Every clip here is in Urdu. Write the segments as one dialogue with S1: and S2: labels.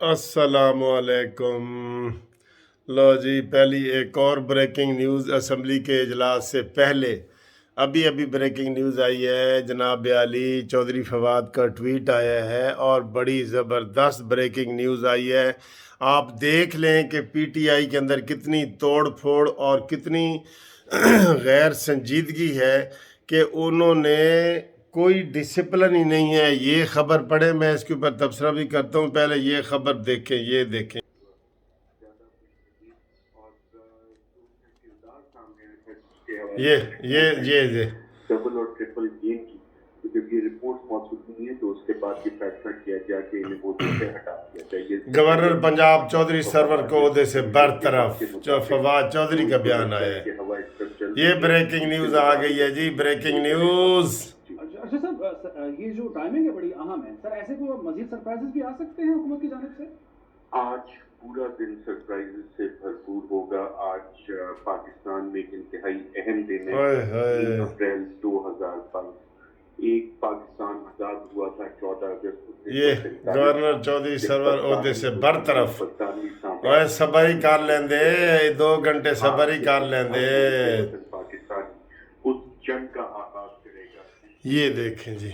S1: السلام علیکم۔ لو جی، پہلی ایک اور بریکنگ نیوز اسمبلی کے اجلاس سے پہلے ابھی بریکنگ نیوز آئی ہے۔ جناب علی چودھری فواد کا ٹویٹ آیا ہے اور بڑی زبردست بریکنگ نیوز آئی ہے۔ آپ دیکھ لیں کہ پی ٹی آئی کے اندر کتنی توڑ پھوڑ اور کتنی غیر سنجیدگی ہے کہ انہوں نے کوئی ڈسپلن ہی نہیں ہے۔ یہ خبر پڑھیں، میں اس کے اوپر تبصرہ بھی کرتا ہوں، پہلے یہ خبر دیکھیں، یہ دیکھیں۔ یہ
S2: ڈبل اور ٹرپل گیم کی جب یہ رپورٹ موصول ہوئی ہے تو اس کے بعد یہ فیصلہ کیا گیا کہ انہیں عہدے سے ہٹا دیا جائے۔
S1: گورنر پنجاب چودھری سرور کو عہدے سے برطرف، جو فواد چودھری کا بیان آیا ہے۔ یہ بریکنگ نیوز آ گئی ہے جی، بریکنگ نیوز۔
S3: اچھا صاحب، یہ جو ٹائمنگ ہے بڑی اہم ہے سر، ایسے کوئی مزید سرپرائزز بھی آ سکتے ہیں حکومت کی جانب سے؟
S2: آج پورا دن سرپرائزز سے بھرپور ہوگا۔ آج پاکستان میں ایک انتہائی اہم دن ہے، 3 اپریل 2022۔ ایک پاکستان آزاد ہوا تھا 14 اگست۔
S1: یہ گورنر چودھری سرور عہدے سے برطرف۔ صبر ہی کر لیں دے، 2 گھنٹے صبر ہی کر لیں دے۔
S2: پاکستان اس جنگ کا آغاز کرے گا۔
S1: یہ دیکھیں جی،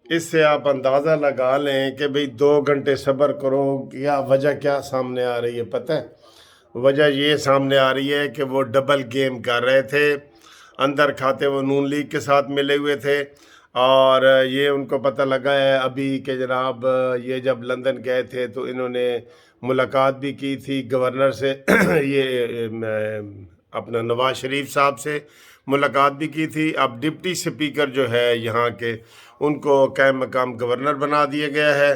S1: اس سے آپ اندازہ لگا لیں کہ بھئی 2 گھنٹے صبر کرو، کیا وجہ کیا سامنے آ رہی ہے پتہ ہے؟ وجہ یہ سامنے آ رہی ہے کہ وہ ڈبل گیم کر رہے تھے، اندر کھاتے وہ نون لیگ کے ساتھ ملے ہوئے تھے، اور یہ ان کو پتہ لگا ہے ابھی کہ جناب یہ جب لندن گئے تھے تو انہوں نے ملاقات بھی کی تھی گورنر سے، یہ اپنا نواز شریف صاحب سے ملاقات بھی کی تھی۔ اب ڈپٹی سپیکر جو ہے یہاں کے، ان کو قائم مقام گورنر بنا دیا گیا ہے۔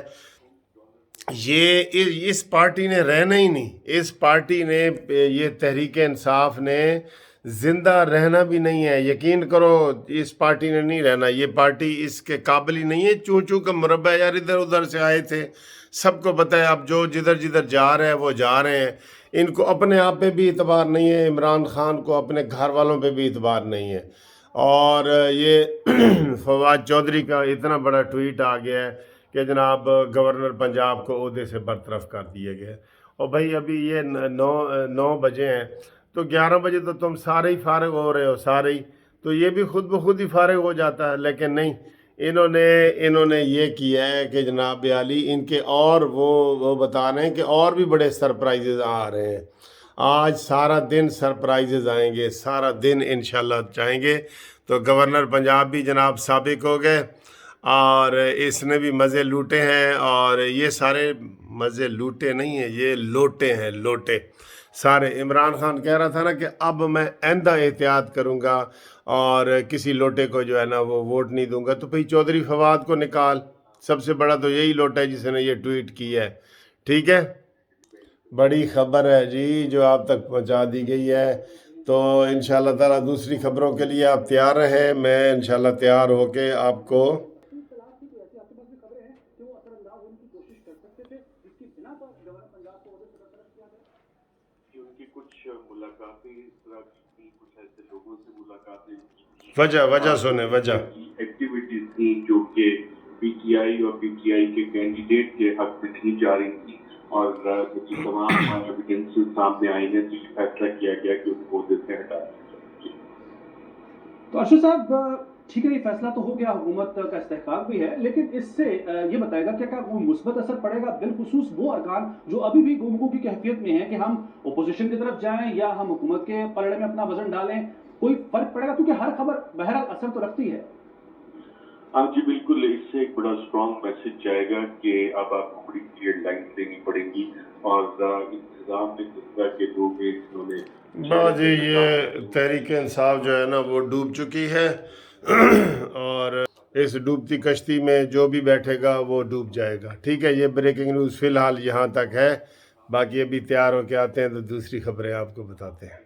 S1: یہ اس پارٹی نے رہنا ہی نہیں، اس پارٹی نے، یہ تحریک انصاف نے زندہ رہنا بھی نہیں ہے۔ یقین کرو اس پارٹی نے نہیں رہنا، یہ پارٹی اس کے قابل ہی نہیں ہے۔ چوں کا مربع یار، ادھر ادھر سے آئے تھے، سب کو پتہ ہے اب جو جدھر جا رہے ہیں وہ جا رہے ہیں۔ ان کو اپنے آپ پہ بھی اعتبار نہیں ہے، عمران خان کو اپنے گھر والوں پہ بھی اعتبار نہیں ہے، اور یہ فواد چودھری کا اتنا بڑا ٹویٹ آ گیا ہے کہ جناب گورنر پنجاب کو عہدے سے برطرف کر دیا گیا۔ اور بھائی ابھی یہ 9 بجے ہیں، تو 11 بجے تو تم سارے ہی فارغ ہو رہے ہو، سارے ہی، تو یہ بھی خود بخود ہی فارغ ہو جاتا ہے، لیکن نہیں، انہوں نے یہ کیا ہے کہ جناب علی ان کے، اور وہ بتا رہے ہیں کہ اور بھی بڑے سرپرائزز آ رہے ہیں۔ آج سارا دن سرپرائزز آئیں گے، سارا دن انشاءاللہ جائیں گے۔ تو گورنر پنجاب بھی جناب سابق ہو گئے، اور اس نے بھی مزے لوٹے ہیں، اور یہ سارے مزے لوٹے نہیں ہیں، یہ لوٹے ہیں، لوٹے سارے۔ عمران خان کہہ رہا تھا نا کہ اب میں آئندہ احتیاط کروں گا اور کسی لوٹے کو جو ہے نا وہ ووٹ نہیں دوں گا، تو بھئی چودھری فواد کو نکال، سب سے بڑا تو یہی لوٹا ہے جس نے یہ ٹویٹ کیا ہے۔ ٹھیک ہے، بڑی خبر ہے جی جو آپ تک پہنچا دی گئی ہے۔ تو انشاءاللہ تعالیٰ دوسری خبروں کے لیے آپ تیار رہیں، میں انشاءاللہ تیار ہو کے آپ کو وجہ سنیں، وجہ
S2: ایکٹیویٹیز تھیں جو کہ پی ٹی آئی اور پی ٹی آئی کے کینڈیڈیٹ کے حق میں نہیں جا رہی تھی، اور جب یہ تمام ایویڈنسز سامنے آئی ہیں تو یہ فیصلہ کیا گیا کہ ان کو عہدے سے ہٹا دیا جائے۔
S3: تو ارشد صاحب، ٹھیک ہے، یہ فیصلہ تو ہو گیا، حکومت کا استحقاق بھی ہے، لیکن اس سے یہ بتائے گا کیا کوئی مثبت اثر پڑے گا، بالخصوص وہ ارکان جو ابھی بھی گفتگو کی کیفیت میں ہیں کہ ہم اپوزیشن کی طرف جائیں یا ہم حکومت کے پلڑے میں اپنا وزن ڈالیں؟ کوئی فرق پڑے گا؟ کیونکہ ہر خبر بہرحال اثر تو رکھتی ہے۔
S2: ہاں جی بالکل، اس سے ایک بڑا اسٹرانگ میسج جائے گا کہ اب آپ کو بڑی کلیئر لائن دینی پڑے گی، اور انتظام میں جس طرح کے لوگ ہیں جنہوں نے
S1: جی یہ تحریک انصاف جو ہے نا وہ ڈوب چکی ہے، اور اس ڈوبتی کشتی میں جو بھی بیٹھے گا وہ ڈوب جائے گا۔ ٹھیک ہے، یہ بریکنگ نیوز فی الحال یہاں تک ہے، باقی ابھی تیار ہو کے آتے ہیں تو دوسری خبریں آپ کو بتاتے ہیں۔